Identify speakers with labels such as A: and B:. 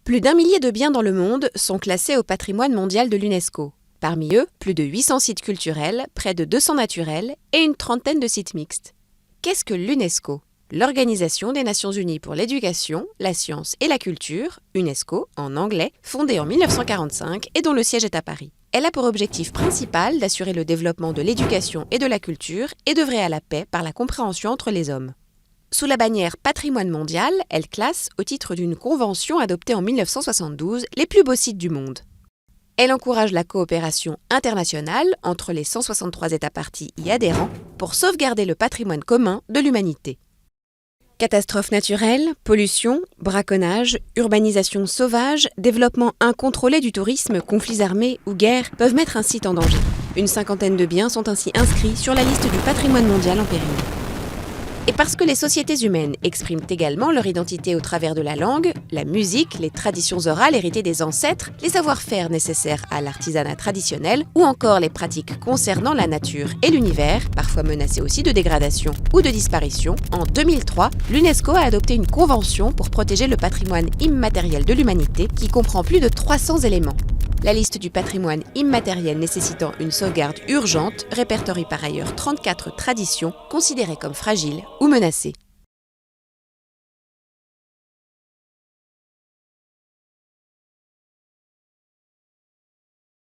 A: Plus d'1 millier de biens dans le monde sont classés au patrimoine mondial de l'UNESCO. Parmi eux, plus de 800 sites culturels, près de 200 naturels et une trentaine de sites mixtes. Qu'est-ce que l'UNESCO ? L'Organisation des Nations Unies pour l'éducation, la science et la culture, UNESCO en anglais, fondée en 1945 et dont le siège est à Paris. Elle a pour objectif principal d'assurer le développement de l'éducation et de la culture et d'œuvrer à la paix par la compréhension entre les hommes. Sous la bannière Patrimoine mondial, elle classe, au titre d'une convention adoptée en 1972, les plus beaux sites du monde. Elle encourage la coopération internationale entre les 163 États parties y adhérents pour sauvegarder le patrimoine commun de l'humanité. Catastrophes naturelles, pollution, braconnage, urbanisation sauvage, développement incontrôlé du tourisme, conflits armés ou guerres peuvent mettre un site en danger. Une cinquantaine de biens sont ainsi inscrits sur la liste du patrimoine mondial en péril. Et parce que les sociétés humaines expriment également leur identité au travers de la langue, la musique, les traditions orales héritées des ancêtres, les savoir-faire nécessaires à l'artisanat traditionnel ou encore les pratiques concernant la nature et l'univers, parfois menacés aussi de dégradation ou de disparition, en 2003, l'UNESCO a adopté une convention pour protéger le patrimoine immatériel de l'humanité qui comprend plus de 300 éléments. La liste du patrimoine immatériel nécessitant une sauvegarde urgente répertorie par ailleurs 34 traditions considérées comme fragiles ou menacées.